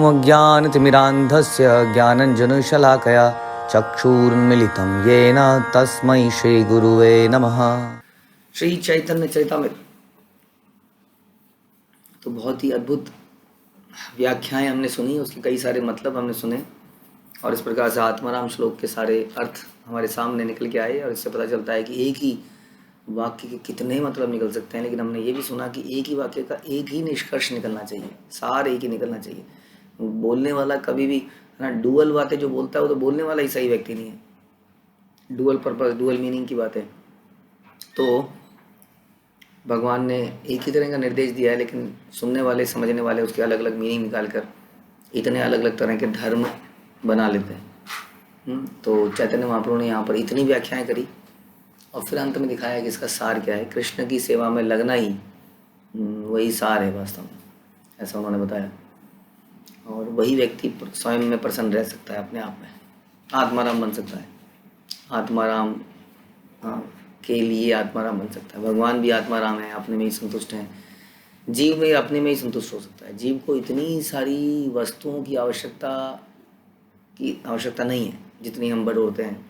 अज्ञानतिमिरान्धस्य ज्ञानञ्जनशलाकया चक्षुरुन्मीलितं येन तस्मै श्रीगुरुवे नमः। श्री चैतन्य चरितामृत तो बहुत ही अद्भुत व्याख्याएं हमने सुनी, उसके कई सारे मतलब हमने सुने और इस प्रकार से आत्माराम श्लोक के सारे अर्थ हमारे सामने निकल के आए और इससे पता चलता है कि एक ही वाक्य के कितने मतलब निकल सकते हैं। लेकिन हमने ये भी सुना कि एक ही वाक्य का एक ही निष्कर्ष निकलना चाहिए, सार एक ही निकलना चाहिए। बोलने वाला कभी भी है ना, डुअल बातें जो बोलता है वो तो बोलने वाला ही सही व्यक्ति नहीं है। डुअल पर्पस, डुअल मीनिंग की बातें तो भगवान ने एक ही तरह का निर्देश दिया है, लेकिन सुनने वाले समझने वाले उसके अलग अलग मीनिंग निकाल कर इतने अलग अलग तरह के धर्म बना लेते हैं। तो चैतन्य महाप्रभु ने यहाँ पर इतनी व्याख्याएं करी और फिर अंत में दिखाया कि इसका सार क्या है। कृष्ण की सेवा में लगना ही वही सार है वास्तव में, ऐसा उन्होंने बताया। और वही व्यक्ति स्वयं में प्रसन्न रह सकता है, अपने आप में आत्माराम बन सकता है, आत्माराम के लिए आत्माराम बन सकता है। भगवान भी आत्माराम है, अपने में ही संतुष्ट हैं। जीव में अपने में ही संतुष्ट हो सकता है। जीव को इतनी सारी वस्तुओं की आवश्यकता नहीं है जितनी हम बटोरते हैं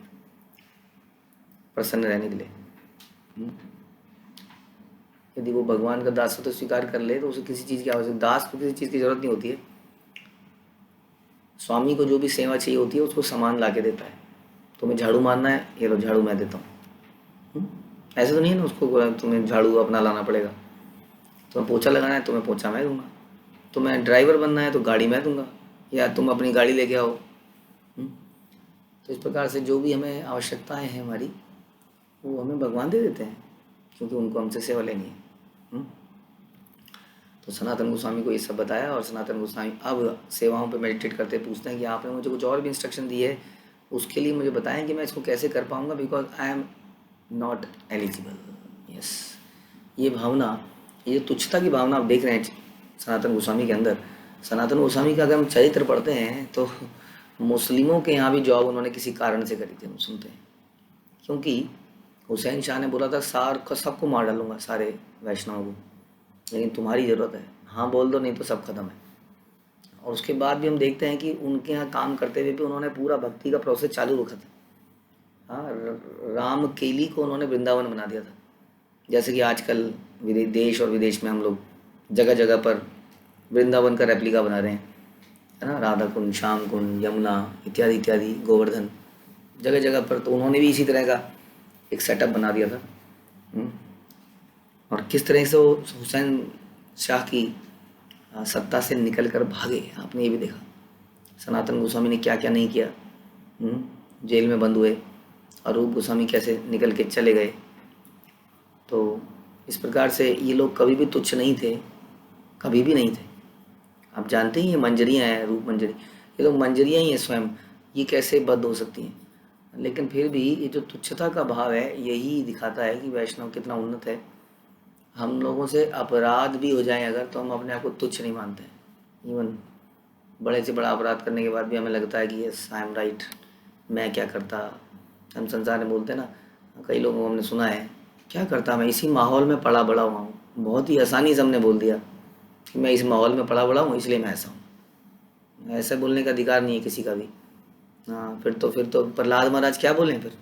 प्रसन्न रहने के लिए। यदि वो भगवान का दासत्व तो स्वीकार कर ले तो उसे किसी चीज़ की आवश्यकता, दास को किसी चीज़ की जरूरत नहीं होती है। स्वामी को जो भी सेवा चाहिए होती है उसको सामान ला के देता है। तुम्हें झाड़ू मारना है, ये लो झाड़ू मैं देता हूँ। ऐसे तो नहीं है ना उसको तुम्हें झाड़ू अपना लाना पड़ेगा। तुम्हें पोछा लगाना है, तुम्हें पोछा मैं दूंगा। तुम्हें ड्राइवर बनना है तो गाड़ी मैं दूंगा, या तुम अपनी गाड़ी लेके आओ। तो इस प्रकार से जो भी हमें आवश्यकताएं हैं हमारी, वो हमें भगवान दे देते हैं, क्योंकि उनको हमसे सेवा लेनी है। तो सनातन गोस्वामी को ये सब बताया और सनातन गोस्वामी अब सेवाओं पे मेडिटेट करते पूछते हैं कि आपने मुझे कुछ और भी इंस्ट्रक्शन दी है, उसके लिए मुझे बताएं कि मैं इसको कैसे कर पाऊँगा, because I am not eligible. Yes, ये भावना, ये तुच्छता की भावना आप देख रहे हैं सनातन गोस्वामी के अंदर। सनातन गोस्वामी का अगर हम चरित्र पढ़ते हैं तो मुस्लिमों के यहाँ भी जॉब उन्होंने किसी कारण से करी थी, हम सुनते हैं। क्योंकि हुसैन शाह ने बोला था सबको मार डालूंगा, सारे वैष्णवों को, लेकिन तुम्हारी ज़रूरत है, हाँ बोल दो नहीं तो सब खत्म है। और उसके बाद भी हम देखते हैं कि उनके यहाँ काम करते हुए भी उन्होंने पूरा भक्ति का प्रोसेस चालू रखा था। हाँ, राम केली को उन्होंने वृंदावन बना दिया था। जैसे कि आजकल देश और विदेश में हम लोग जगह जगह पर वृंदावन का रेप्लिका बना रहे हैं, है ना, राधा कुंड, श्याम कुंड, यमुना इत्यादि इत्यादि, गोवर्धन, जगह जगह पर। तो उन्होंने भी इसी तरह का एक सेटअप बना दिया था। और किस तरह से वो हुसैन शाह की सत्ता से निकल कर भागे, आपने ये भी देखा। सनातन गोस्वामी ने क्या क्या नहीं किया, जेल में बंद हुए, अरूप गोस्वामी कैसे निकल के चले गए। तो इस प्रकार से ये लोग कभी भी तुच्छ नहीं थे, कभी भी नहीं थे। आप जानते ही ये मंजरियाँ हैं, रूप मंजरी, ये तो मंजरियाँ ही हैं स्वयं, ये कैसे बद्ध हो सकती हैं। लेकिन फिर भी ये जो तुच्छता का भाव है यही दिखाता है कि वैष्णव कितना उन्नत है। हम लोगों से अपराध भी हो जाए अगर, तो हम अपने आप को तुच्छ नहीं मानते हैं। इवन बड़े से बड़ा अपराध करने के बाद भी हमें लगता है कि यस आई एम राइट, मैं क्या करता। हम संसार में बोलते हैं ना, कई लोगों को हमने सुना है, क्या करता मैं, इसी माहौल में पला बड़ा हुआ हूँ। बहुत ही आसानी से हमने बोल दिया कि मैं इस माहौल में पला बड़ा हूँ इसलिए मैं ऐसा हूँ। ऐसा बोलने का अधिकार नहीं है किसी का भी। हाँ, फिर तो प्रहलाद महाराज क्या बोलें फिर,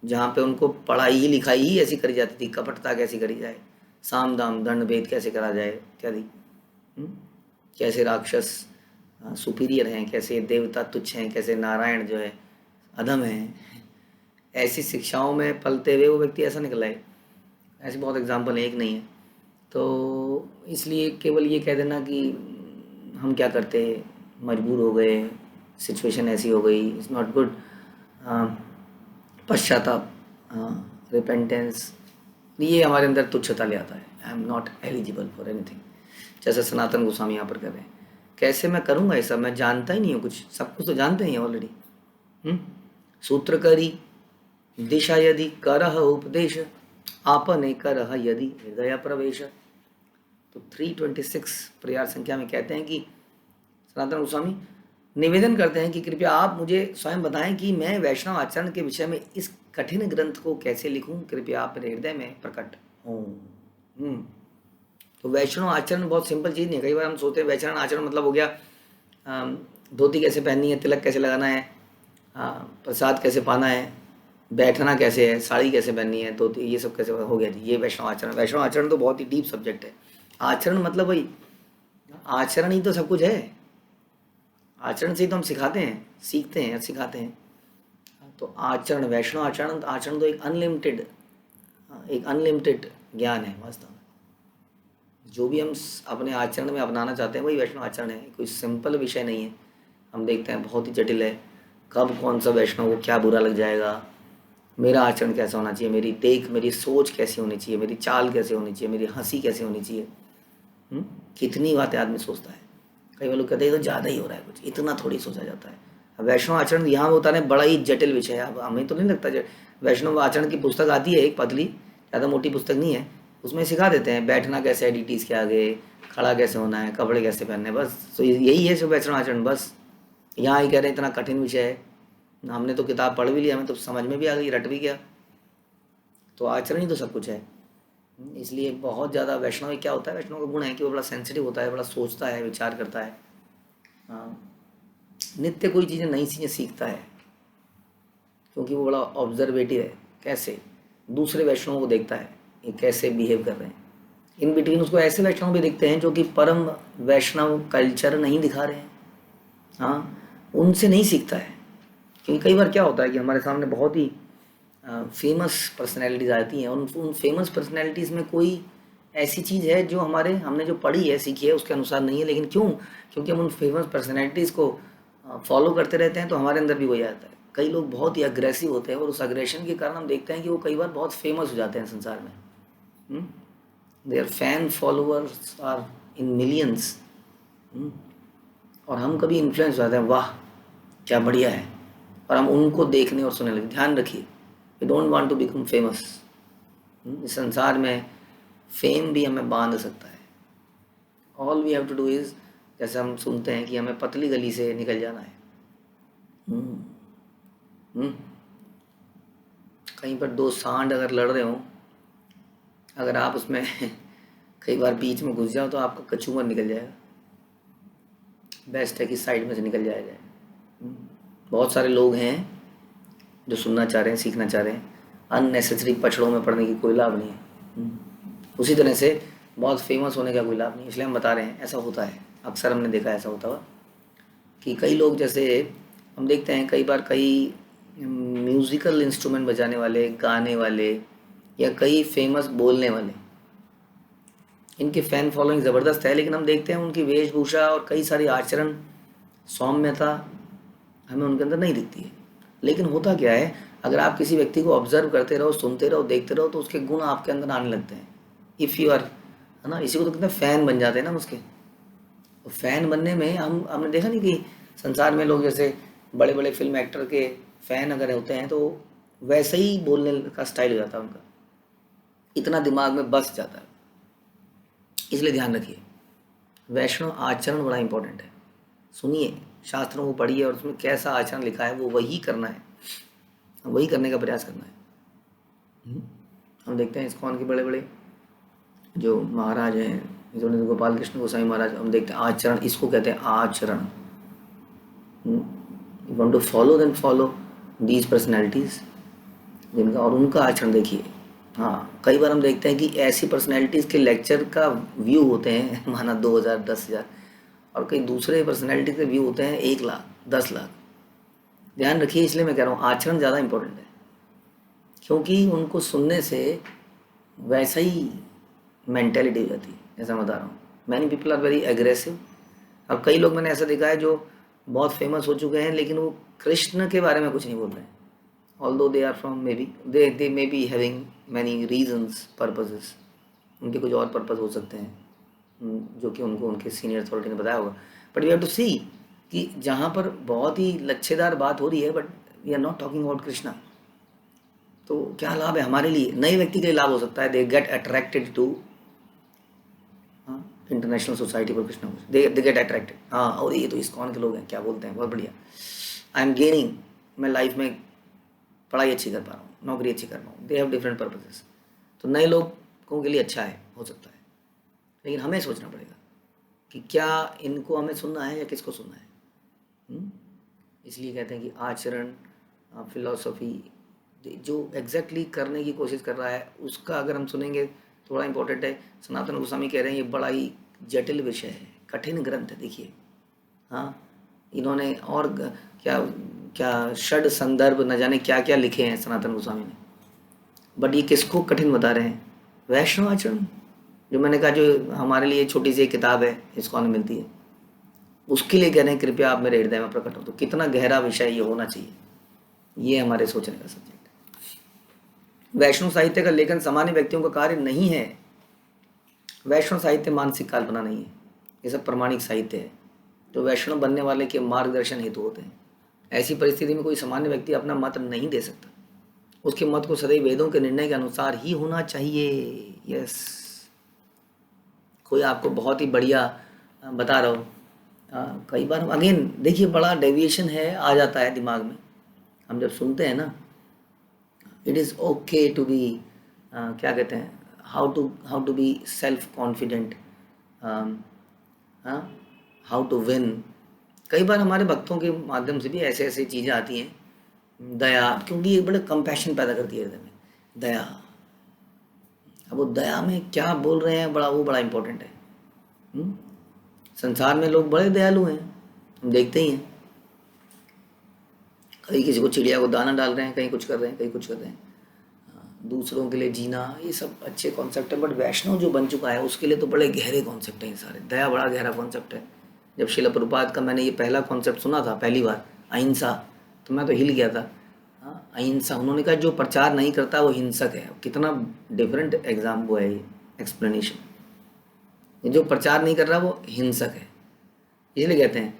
जहाँ पे उनको पढ़ाई ही लिखाई ही ऐसी करी जाती थी, कपटता कैसी करी जाए, साम दाम दंड भेद कैसे करा जाए इत्यादि, कैसे राक्षस सुपीरियर हैं, कैसे देवता तुच्छ हैं, कैसे नारायण जो है अधम है, ऐसी शिक्षाओं में पलते हुए वो व्यक्ति ऐसा निकला है। ऐसे बहुत एग्जाम्पल है, एक नहीं है। तो इसलिए केवल ये कह देना कि हम क्या करते, मजबूर हो गए, सिचुएशन ऐसी हो गई, इट्स नॉट गुड। पश्चाताप, रिपेंटेंस, ये हमारे अंदर तुच्छता ले आता है। आई am not eligible for anything, जैसे सनातन गोस्वामी यहाँ पर कर रहे हैं। कैसे मैं करूँगा ये सब, मैं जानता ही नहीं हूँ कुछ, सब कुछ तो जानते ही ऑलरेडी। सूत्रकरी दिशा यदि करह उपदेश, आपने करह यदि हृदय प्रवेश। तो 326 प्रयार संख्या में कहते हैं कि सनातन गोस्वामी निवेदन करते हैं कि कृपया आप मुझे स्वयं बताएं कि मैं वैष्णव आचरण के विषय में इस कठिन ग्रंथ को कैसे लिखूं, कृपया आप मेरे हृदय में प्रकट हों। तो वैष्णव आचरण बहुत सिंपल चीज़ नहीं है। कई बार हम सोचते हैं वैष्णव आचरण मतलब हो गया धोती कैसे पहननी है, तिलक कैसे लगाना है, प्रसाद कैसे पाना है, बैठना कैसे है, साड़ी कैसे पहननी है, धोती, ये सब कैसे हो गया जी, ये वैष्णव आचरण। वैष्णव आचरण तो बहुत ही डीप सब्जेक्ट है। आचरण मतलब भाई आचरण ही तो सब कुछ है। आचरण से ही तो हम सिखाते हैं, सीखते हैं, सिखाते हैं। तो आचरण, वैष्णव आचरण, आचरण तो एक अनलिमिटेड ज्ञान है वास्तव में। जो भी हम अपने आचरण में अपनाना चाहते हैं वही वैष्णव आचरण है। कोई सिंपल विषय नहीं है। हम देखते हैं बहुत ही जटिल है। कब कौन सा वैष्णव को क्या बुरा लग जाएगा, मेरा आचरण कैसा होना चाहिए, मेरी सोच कैसी होनी चाहिए, मेरी चाल कैसे होनी चाहिए, मेरी हंसी कैसे होनी चाहिए। कितनी बातें आदमी सोचता है। कई बार लोग कहते हैं तो ज़्यादा ही हो रहा है, कुछ इतना थोड़ी सोचा जाता है। अब वैष्णव आचरण यहाँ होता है बड़ा ही जटिल विषय है। अब हमें तो नहीं लगता, वैष्णव आचरण की पुस्तक आती है एक पतली, ज़्यादा मोटी पुस्तक नहीं है, उसमें सिखा देते हैं बैठना कैसे है डीटीज़ के आगे, खड़ा कैसे होना है, कपड़े कैसे पहनने हैं, बस। तो यही है सब वैष्णव आचरण। बस यहाँ ही कह रहे हैं इतना कठिन विषय है, हमने तो किताब पढ़ भी लिया, हमें तो समझ में भी आ गई, रट भी गया। तो आचरण ही तो सब कुछ है। इसलिए बहुत ज़्यादा वैष्णव क्या होता है, वैष्णव का गुण है कि वो बड़ा सेंसिटिव होता है, बड़ा सोचता है, विचार करता है। नित्य कोई चीज़ें, नई चीज़ें सीखता है, क्योंकि वो बड़ा ऑब्जर्वेटिव है। कैसे दूसरे वैष्णवों को देखता है, ये कैसे बिहेव कर रहे हैं। इन बिटवीन उसको ऐसे वैष्णव भी दिखते हैं जो कि परम वैष्णव कल्चर नहीं दिखा रहे हैं। उनसे नहीं सीखता है। क्योंकि कई बार क्या होता है कि हमारे सामने बहुत ही फेमस पर्सनैलिटीज़ आती हैं, उन फेमस पर्सनैलिटीज़ में कोई ऐसी चीज़ है जो हमने जो पढ़ी है, सीखी है, उसके अनुसार नहीं है। लेकिन क्यों? क्योंकि हम उन फेमस पर्सनैलिटीज़ को फॉलो करते रहते हैं, तो हमारे अंदर भी वही आता है। कई लोग बहुत ही अग्रेसिव होते हैं और उस अग्रेशन के कारण हम देखते हैं कि वो कई बार बहुत फेमस हो जाते हैं संसार में। Their fan followers are in millions. और हम कभी इन्फ्लुएंस हो जाते हैं, वाह क्या बढ़िया है, और हम उनको देखने और सुनने लगे। ध्यान रखिए, we don't want to become famous. इस संसार में फेम भी हमें बांध सकता है। All we have to do is, जैसे हम सुनते हैं कि हमें पतली गली से निकल जाना है। कहीं पर दो सांड अगर लड़ रहे हो, अगर आप उसमें कई बार बीच में घुस जाओ तो आपका कचूमर निकल जाएगा। बेस्ट है कि साइड में से निकल जाया जाए। बहुत सारे लोग हैं जो सुनना चाह रहे हैं, सीखना चाह रहे हैं। अननेसेसरी पछड़ों में पड़ने की कोई लाभ नहीं है। उसी तरह से बहुत फेमस होने का कोई लाभ नहीं, इसलिए हम बता रहे हैं। ऐसा होता है, अक्सर हमने देखा ऐसा होता हुआ कि कई लोग, जैसे हम देखते हैं कई बार कई म्यूज़िकल इंस्ट्रूमेंट बजाने वाले, गाने वाले, या कई फेमस बोलने वाले, इनकी फ़ैन फॉलोइंग ज़बरदस्त है। लेकिन हम देखते हैं उनकी वेशभूषा और कई सारी आचरण, सौम्यता हमें उनके अंदर नहीं दिखती है। लेकिन होता क्या है, अगर आप किसी व्यक्ति को ऑब्जर्व करते रहो, सुनते रहो, देखते रहो, तो उसके गुण आपके अंदर आने लगते हैं। इफ़ यू आर, है ना, इसी को तो कहते हैं फ़ैन बन जाते हैं ना उसके। तो फ़ैन बनने में हमने देखा नहीं कि संसार में लोग जैसे बड़े बड़े फिल्म एक्टर के फ़ैन अगर होते हैं तो वैसे ही बोलने का स्टाइल हो जाता है उनका, इतना दिमाग में बस जाता है। इसलिए ध्यान रखिए, वैष्णव आचरण बड़ा इंपॉर्टेंट है। सुनिए, शास्त्रों को पढ़िए और उसमें कैसा आचरण लिखा है वो वही करना है, वही करने का प्रयास करना है। हम देखते हैं इस्कॉन के बड़े बड़े जो महाराज हैं, जो गोपाल कृष्ण गोस्वामी महाराज, हम देखते हैं आचरण, इसको कहते हैं आचरण। You want to follow, then follow these personalities जिनका, और उनका आचरण देखिए। कई बार हम देखते हैं कि ऐसी पर्सनैलिटीज़ के लेक्चर का व्यू होते हैं माना 2000 10,000, और कई दूसरे पर्सनैलिटी के व्यू होते हैं 1 लाख 10 लाख। ध्यान रखिए, इसलिए मैं कह रहा हूँ आचरण ज़्यादा इंपॉर्टेंट है, क्योंकि उनको सुनने से वैसा ही मेंटेलिटी हो जाती है जैसा मैं बता रहा हूँ। Many people are very aggressive. अब कई लोग मैंने ऐसा देखा है जो बहुत फेमस हो चुके हैं, लेकिन वो कृष्ण के बारे में कुछ नहीं बोल रहे हैं। although they are from, maybe they may be having many reasons, purposes, उनके कुछ और पर्पस हो सकते हैं जो कि उनको उनके सीनियर अथॉरिटी ने बताया होगा। बट वी हैव टू सी कि जहाँ पर बहुत ही लच्छेदार बात हो रही है, but we are not talking about Krishna, तो क्या लाभ है हमारे लिए? नए व्यक्ति के लिए लाभ हो सकता है, they get attracted to International Society for Krishna, they get attracted. और ये तो इस्कॉन के लोग हैं, क्या बोलते हैं, बहुत बढ़िया, आई एम गेनिंग, मैं लाइफ में पढ़ाई अच्छी कर पा रहा हूँ, नौकरी अच्छी कर पा रहा हूँ। They have different purposes. तो नए लोगों के लिए अच्छा है, हो सकता है, लेकिन हमें सोचना पड़ेगा कि क्या इनको हमें सुनना है या किसको सुनना है। इसलिए कहते हैं कि आचरण, फिलॉसफी जो एग्जैक्टली करने की कोशिश कर रहा है उसका अगर हम सुनेंगे, थोड़ा इंपॉर्टेंट है। सनातन गोस्वामी कह रहे हैं ये बड़ा ही जटिल विषय है, कठिन ग्रंथ है। देखिए, हाँ, इन्होंने और क्या क्या षड संदर्भ न जाने क्या क्या लिखे हैं सनातन गोस्वामी ने, बट ये किसको कठिन बता रहे हैं? वैष्णव आचरण, जो मैंने कहा जो हमारे लिए छोटी सी एक किताब है इस्कॉन में मिलती है, उसके लिए कह रहे हैं कृपया आप मेरे हृदय में प्रकट हो। तो कितना गहरा विषय ये होना चाहिए, ये हमारे सोचने का सब्जेक्ट है। वैष्णव साहित्य का लेखन सामान्य व्यक्तियों का कार्य नहीं है। वैष्णव साहित्य मानसिक कल्पना नहीं है, ये सब प्रमाणिक साहित्य है जो वैष्णव बनने वाले के मार्गदर्शन हेतु होते हैं। ऐसी परिस्थिति में कोई सामान्य व्यक्ति अपना मत नहीं दे सकता, उसके मत को सदैव वेदों के निर्णय के अनुसार ही होना चाहिए। यस, कोई आपको बहुत ही बढ़िया बता रहा हो, कई बार अगेन देखिए बड़ा डेविएशन है, आ जाता है दिमाग में। हम जब सुनते हैं ना, it is okay to be, क्या कहते हैं, how to be self confident, how to win. कई बार हमारे भक्तों के माध्यम से भी ऐसे ऐसे चीज़ें आती हैं। दया, क्योंकि ये बड़े कंपैशन पैदा करती है हृदय में, दया। अब वो दया में क्या बोल रहे हैं, बड़ा इंपॉर्टेंट है। संसार में लोग बड़े दयालु हैं, हम देखते ही हैं। कहीं किसी को चिड़िया को दाना डाल रहे हैं, कहीं कुछ कर रहे हैं, कहीं कुछ कर रहे हैं। दूसरों के लिए जीना, ये सब अच्छे कॉन्सेप्ट है, बट वैष्णव जो बन चुका है उसके लिए तो बड़े गहरे कॉन्सेप्ट हैं ये सारे। दया बड़ा गहरा कॉन्सेप्ट है। जब शिला प्रभुपाद का मैंने ये पहला कॉन्सेप्ट सुना था पहली बार, अहिंसा, तो मैं तो हिल गया था। हाँ, अहिंसा, उन्होंने कहा जो प्रचार नहीं करता वो हिंसक है। कितना डिफरेंट एग्जाम वो है, ये एक्सप्लेनेशन। जो प्रचार नहीं कर रहा वो हिंसक है, इसलिए कहते हैं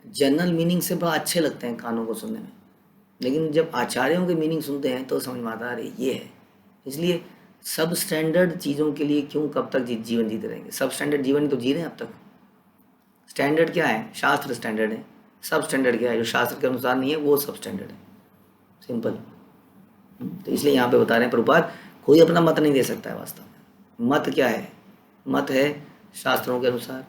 जनरल मीनिंग से बड़ा अच्छे लगते हैं कानों को सुनने में, लेकिन जब आचार्यों के मीनिंग सुनते हैं तो समझ में आता है अरे ये है। इसलिए सब स्टैंडर्ड चीज़ों के लिए क्यों कब तक जीवन जीते रहेंगे? सब स्टैंडर्ड जीवन तो जी रहे हैं अब तक। स्टैंडर्ड क्या है? शास्त्र स्टैंडर्ड है। सब स्टैंडर्ड क्या है? जो शास्त्र के अनुसार नहीं है वो सब स्टैंडर्ड है, सिंपल। तो इसलिए यहाँ पे बता रहे हैं प्रभुपाद, कोई अपना मत नहीं दे सकता है वास्तव में। मत क्या है? मत है शास्त्रों के अनुसार।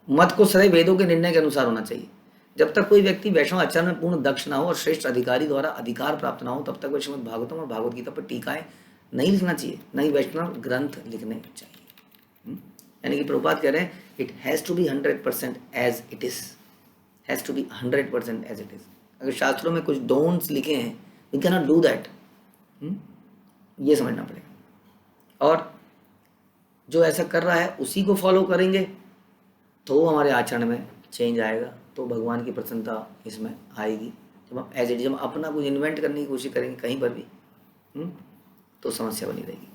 मत को सदैव वेदों के निर्णय के अनुसार होना चाहिए। जब तक कोई व्यक्ति वैष्णव आचरण में पूर्ण दक्ष ना हो और श्रेष्ठ अधिकारी द्वारा अधिकार प्राप्त ना हो, तब तक वह श्रीमद् भागवतम और भागवत गीता पर टीकाएं नहीं लिखना चाहिए, नहीं वैष्णव ग्रंथ लिखने चाहिए। यानी कि प्रभुपाद कह रहे हैं it has to be 100% as it is, has to be 100% as it is. अगर शास्त्रों में कुछ डोंट्स लिखे हैं, we can not do that, ये समझना पड़ेगा। और जो ऐसा कर रहा है उसी को फॉलो करेंगे तो हमारे आचरण में चेंज आएगा, तो भगवान की प्रसन्नता इसमें आएगी। जब हम एज इट इज, हम अपना कुछ इन्वेंट करने की कोशिश करेंगे कहीं पर भी, तो समस्या बनी रहेगी।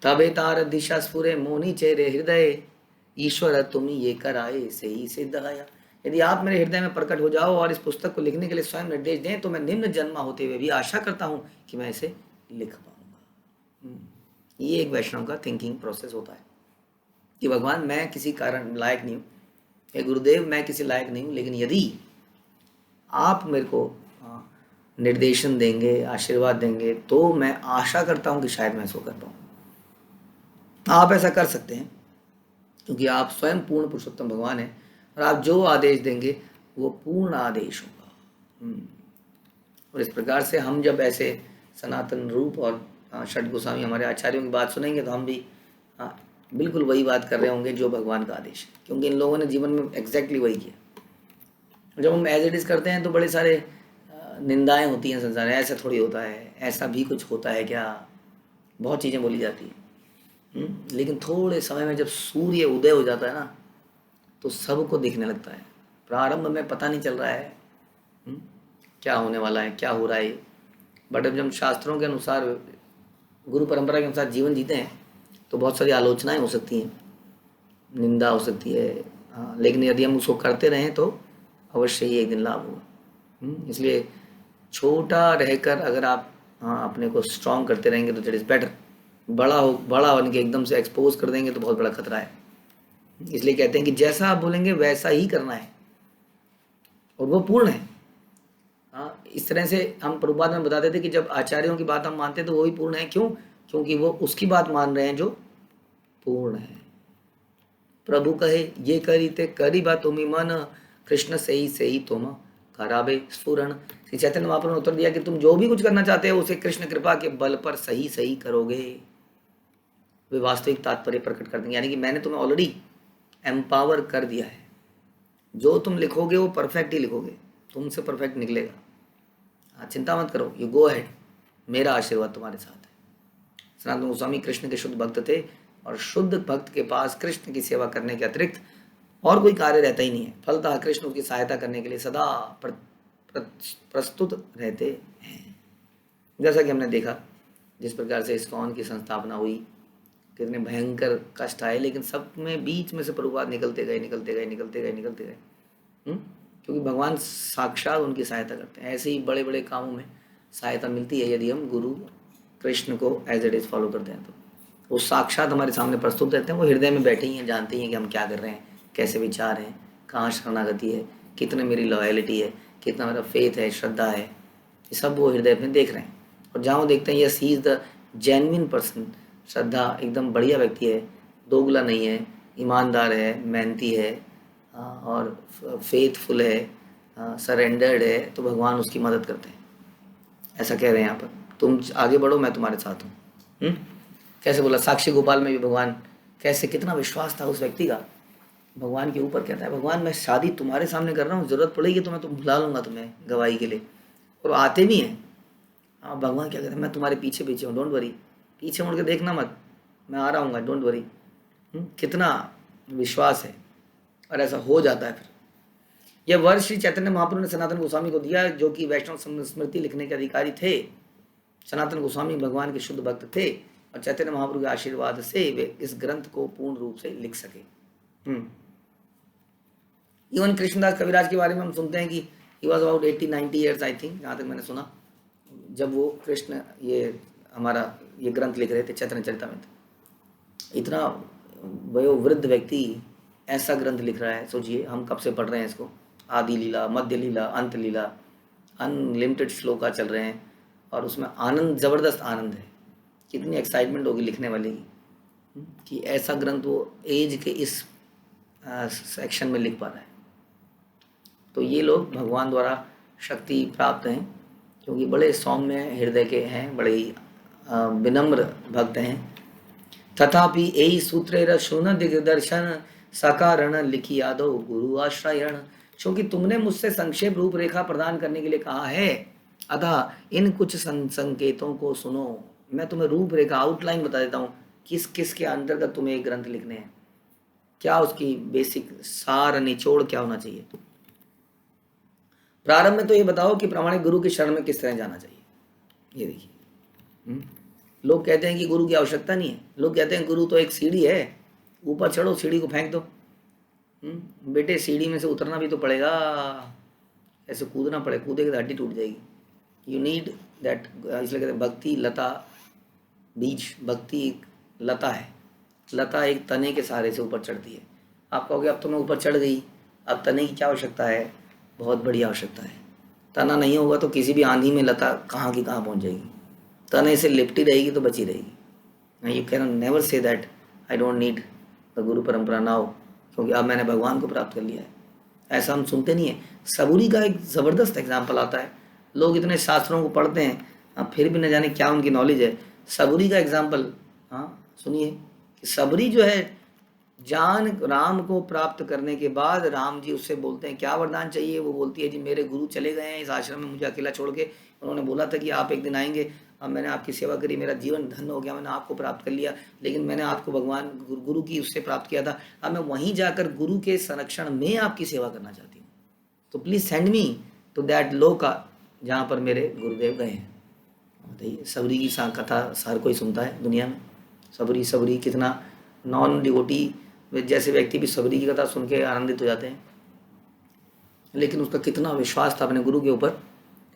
तबे तार दिशा स्फुरे मोनी चेहरे हृदय, ईश्वर तुम ये कराए सही सिद्ध आया। यदि आप मेरे हृदय में प्रकट हो जाओ और इस पुस्तक को लिखने के लिए स्वयं निर्देश दें, तो मैं निम्न जन्मा होते हुए भी आशा करता हूँ कि मैं इसे लिख पाऊंगा। ये एक वैष्णव का थिंकिंग प्रोसेस होता है कि भगवान मैं किसी कारण लायक नहीं हूँ, हे गुरुदेव मैं किसी लायक नहीं हूँ, लेकिन यदि आप मेरे को निर्देशन देंगे, आशीर्वाद देंगे, तो मैं आशा करता हूँ कि शायद मैं इसको कर पाऊँ। आप ऐसा कर सकते हैं क्योंकि आप स्वयं पूर्ण पुरुषोत्तम भगवान हैं, और आप जो आदेश देंगे वो पूर्ण आदेश होगा। और इस प्रकार से हम जब ऐसे सनातन रूप और षड गोस्वामी हमारे आचार्यों की बात सुनेंगे तो हम भी बिल्कुल वही बात कर रहे होंगे जो भगवान का आदेश है, क्योंकि इन लोगों ने जीवन में एग्जैक्टली वही किया। जब हम एज इट इज़ करते हैं तो बड़े सारे निंदाएं होती हैं संसार में, ऐसा थोड़ी होता है, ऐसा भी कुछ होता है क्या, बहुत चीज़ें बोली जाती हैं। लेकिन थोड़े समय में जब सूर्य उदय हो जाता है ना, तो सबको दिखने लगता है। प्रारंभ में पता नहीं चल रहा है क्या होने वाला है, क्या हो रहा है, बट अब जब शास्त्रों के अनुसार, गुरु परंपरा के अनुसार जीवन जीते हैं तो बहुत सारी आलोचनाएं हो सकती हैं, निंदा हो सकती है, लेकिन यदि हम उसको करते रहें तो अवश्य ही एक दिन लाभ होगा। इसलिए छोटा रहकर अगर आप अपने को स्ट्रॉन्ग करते रहेंगे तो दैट इज़ बेटर। बड़ा बन के एकदम से एक्सपोज कर देंगे तो बहुत बड़ा खतरा है। इसलिए कहते हैं कि जैसा आप बोलेंगे वैसा ही करना है, और वो पूर्ण है। इस तरह से हम प्रभुपाद में बताते थे कि जब आचार्यों की बात हम मानते हैं तो वही पूर्ण है। क्यों? क्योंकि वो उसकी बात मान रहे हैं जो पूर्ण है। प्रभु कहे ये करी ते करी बात तुम मन, कृष्ण से ही तुम करावे स्फुरण। श्री चैतन्य महाप्रभु ने उत्तर दिया कि तुम जो भी कुछ करना चाहते हो उसे कृष्ण कृपा के बल पर सही सही करोगे। वे वास्तविक तात्पर्य प्रकट कर देंगे, यानी कि मैंने तुम्हें ऑलरेडी एम्पावर कर दिया है। जो तुम लिखोगे वो परफेक्ट ही लिखोगे, तुमसे परफेक्ट निकलेगा। चिंता मत करो, यू गो अहेड, मेरा आशीर्वाद तुम्हारे साथ है। सनातन गोस्वामी कृष्ण के शुद्ध भक्त थे और शुद्ध भक्त के पास कृष्ण की सेवा करने के अतिरिक्त और कोई कार्य रहता ही नहीं है। फलतः कृष्ण उसकी सहायता करने के लिए सदा प्रस्तुत रहते हैं। जैसा कि हमने देखा जिस प्रकार से इस्कॉन की संस्थापना हुई, कितने भयंकर कष्ट आए, लेकिन सब में बीच में से प्रभुपाद निकलते गए निकलते गए निकलते गए निकलते गए, क्योंकि भगवान साक्षात उनकी सहायता करते हैं। ऐसे ही बड़े बड़े कामों में सहायता मिलती है यदि हम गुरु कृष्ण को एज इट इज़ फॉलो करते हैं। तो वो साक्षात हमारे सामने प्रस्तुत रहते हैं, वो हृदय में बैठे ही हैं, जानते ही हैं कि हम क्या कर रहे हैं, कैसे विचार हैं, कहाँ शरणागति है, कितने मेरी लॉयलिटी है, कितना मेरा फेथ है, श्रद्धा है, ये सब वो हृदय में देख रहे हैं। और जहाँ वो देखते हैं yes he is the genuine person, श्रद्धा एकदम बढ़िया व्यक्ति है, दोगला नहीं है, ईमानदार है, मेहनती है और फेथफुल है, सरेंडर्ड है, तो भगवान उसकी मदद करते हैं। ऐसा कह रहे हैं यहाँ पर, तुम आगे बढ़ो, मैं तुम्हारे साथ हूँ। कैसे बोला साक्षी गोपाल में भी भगवान, कैसे कितना विश्वास था उस व्यक्ति का भगवान के ऊपर। कहता है भगवान मैं शादी तुम्हारे सामने कर रहा हूँ, ज़रूरत पड़ेगी तो मैं तो बुला लूँगा तुम्हें गवाही के लिए, और आते भी हैं। हाँ, भगवान क्या कहते हैं, मैं तुम्हारे पीछे पीछे हूँ, डोंट वरी, पीछे मुड़ के देखना मत, मैं आ रहा हूँ, डोंट वरी। कितना विश्वास है, और ऐसा हो जाता है। फिर यह वर्ष श्री चैतन्य महाप्रभु ने सनातन गोस्वामी को दिया, जो कि वैष्णव स्मृति लिखने के अधिकारी थे। सनातन गोस्वामी भगवान के शुद्ध भक्त थे और चैतन्य महाप्रभु के आशीर्वाद से वे इस ग्रंथ को पूर्ण रूप से लिख सके। इवन कृष्णदास कविराज के बारे में हम सुनते हैं कि he was about 80-90 years I think, जहाँ तक मैंने सुना, जब वो कृष्ण ये हमारा ये ग्रंथ लिख रहे थे चैतन्य चरितामृत। इतना वयोवृद्ध व्यक्ति ऐसा ग्रंथ लिख रहा है, सोचिए हम कब से पढ़ रहे हैं इसको, आदि लीला, मध्य लीला, अंत लीला, अनलिमिटेड श्लोका चल रहे हैं, और उसमें आनंद, ज़बरदस्त आनंद है। कितनी एक्साइटमेंट होगी लिखने वाले की कि ऐसा ग्रंथ वो एज के इस सेक्शन में लिख पा रहा है। तो ये लोग भगवान द्वारा शक्ति प्राप्त हैं, क्योंकि बड़े सौम्य हृदय के हैं, बड़े ही विनम्र भक्त हैं। तथापि यही सूत्र शून दिग्दर्शन सकारण लिखी यादव गुरु आश्रयण। क्योंकि तुमने मुझसे संक्षेप रूपरेखा प्रदान करने के लिए कहा है, अतः इन कुछ संकेतों को सुनो। मैं तुम्हें रूपरेखा, आउटलाइन बता देता हूँ, किस किस के अंतर्गत तुम्हें एक ग्रंथ लिखने हैं, क्या उसकी बेसिक सार निचोड़ क्या होना चाहिए। प्रारंभ में तो ये बताओ कि प्रामाणिक गुरु की शरण में किस तरह जाना चाहिए। ये देखिए, लोग कहते हैं कि गुरु की आवश्यकता नहीं है, लोग कहते हैं गुरु तो एक सीढ़ी है, ऊपर चढ़ो सीढ़ी को फेंक दो। बेटे सीढ़ी में से उतरना भी तो पड़ेगा, ऐसे कूदना पड़े, कूदेगा तो हड्डी टूट जाएगी। यू नीड दैट, इसलिए कहते हैं भक्ति लता बीज, भक्ति एक लता है, लता एक तने के सहारे से ऊपर चढ़ती है। आप कहोगे अब तो मैं ऊपर चढ़ गई, अब तने की क्या आवश्यकता है, बहुत बड़ी आवश्यकता है। तना नहीं होगा तो किसी भी आंधी में लता कहाँ की कहाँ पहुँच जाएगी, तने से लिपटी रहेगी तो बची रहेगी। You can never say that I don't need the गुरु परंपरा नाउ, क्योंकि अब मैंने भगवान को प्राप्त कर लिया है। ऐसा हम सुनते नहीं है। सबूरी का एक ज़बरदस्त एग्जाम्पल आता है, लोग इतने शास्त्रों को पढ़ते हैं, अब फिर भी न जाने क्या उनकी नॉलेज है। सबूरी का एग्जाम्पल सुनिए कि सबरी जो है, जान राम को प्राप्त करने के बाद राम जी उससे बोलते हैं क्या वरदान चाहिए। वो बोलती है जी मेरे गुरु चले गए हैं इस आश्रम में मुझे अकेला छोड़ के, उन्होंने बोला था कि आप एक दिन आएंगे, अब मैंने आपकी सेवा करी, मेरा जीवन धन्य हो गया, मैंने आपको प्राप्त कर लिया, लेकिन मैंने आपको भगवान गुरु की उससे प्राप्त किया था, अब मैं वहीं जाकर गुरु के संरक्षण में आपकी सेवा करना चाहती हूँ, तो please send me to that लोका जहाँ पर मेरे गुरुदेव गए हैं। बताइए, सबरी की कथा हर कोई सुनता है दुनिया में। सबरी सबरी कितना नॉन डिवोटी जैसे व्यक्ति भी सबरी की कथा सुन के आनंदित हो जाते हैं, लेकिन उसका कितना विश्वास था अपने गुरु के ऊपर,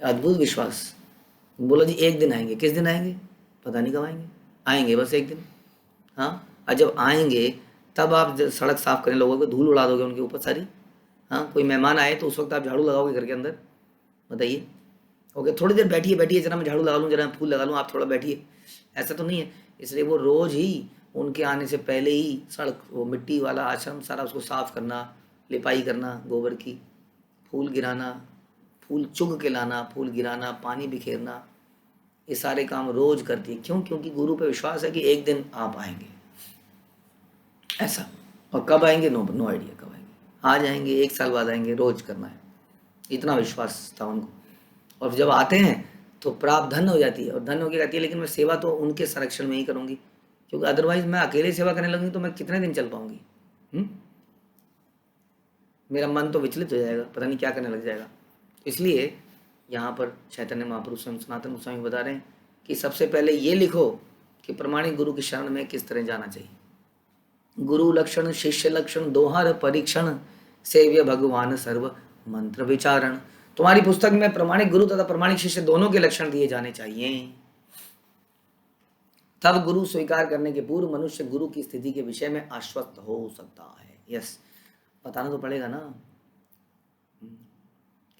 अद्भुत विश्वास। बोला जी एक दिन आएंगे, किस दिन आएंगे पता नहीं कब आएंगे, आएंगे बस एक दिन। हाँ, और जब आएंगे तब आप सड़क साफ करें, लोगों को धूल उड़ा दोगे उनके ऊपर सारी। हाँ, कोई मेहमान आए तो उस वक्त आप झाड़ू लगाओगे घर के अंदर। बताइए, ओके थोड़ी देर बैठिए बैठिए, जरा मैं झाड़ू लगा लूँ, जरा मैं फूल लगा लूँ, आप थोड़ा बैठिए, ऐसा तो नहीं है। इसलिए वो रोज़ ही उनके आने से पहले ही सड़क, वो मिट्टी वाला आश्रम सारा उसको साफ करना, लिपाई करना, गोबर की, फूल गिराना, फूल चुग के लाना, फूल गिराना, पानी बिखेरना, ये सारे काम रोज करती है। क्यों? क्योंकि गुरु पे विश्वास है कि एक दिन आप आएंगे ऐसा। और कब आएंगे? नो नो आइडिया कब आएंगे। आ जाएंगे, 1 साल बाद आएंगे, रोज करना है, इतना विश्वास था उनको। और जब आते हैं तो प्राप्त धन हो जाती है, और धन होके कहती है लेकिन मैं सेवा तो उनके संरक्षण में ही करूंगी, क्योंकि अदरवाइज मैं अकेले सेवा करने लगूंगी तो मैं कितने दिन चल पाऊंगी। मेरा मन तो विचलित हो जाएगा, पता नहीं क्या करने लग जाएगा। इसलिए यहाँ पर चैतन्य महाप्रभु स्वयं सनातन गोस्वामी बता रहे हैं कि सबसे पहले ये लिखो कि प्रमाणिक गुरु की शरण में किस तरह जाना चाहिए। गुरु लक्षण शिष्य लक्षण दोहर परीक्षण, सेव्य भगवान सर्व मंत्र विचारण। तुम्हारी पुस्तक में प्रमाणिक गुरु तथा प्रमाणिक शिष्य दोनों के लक्षण दिए जाने चाहिए। तब गुरु स्वीकार करने के पूर्व मनुष्य गुरु की स्थिति के विषय में आश्वस्त हो सकता है। यस, बताना तो पड़ेगा ना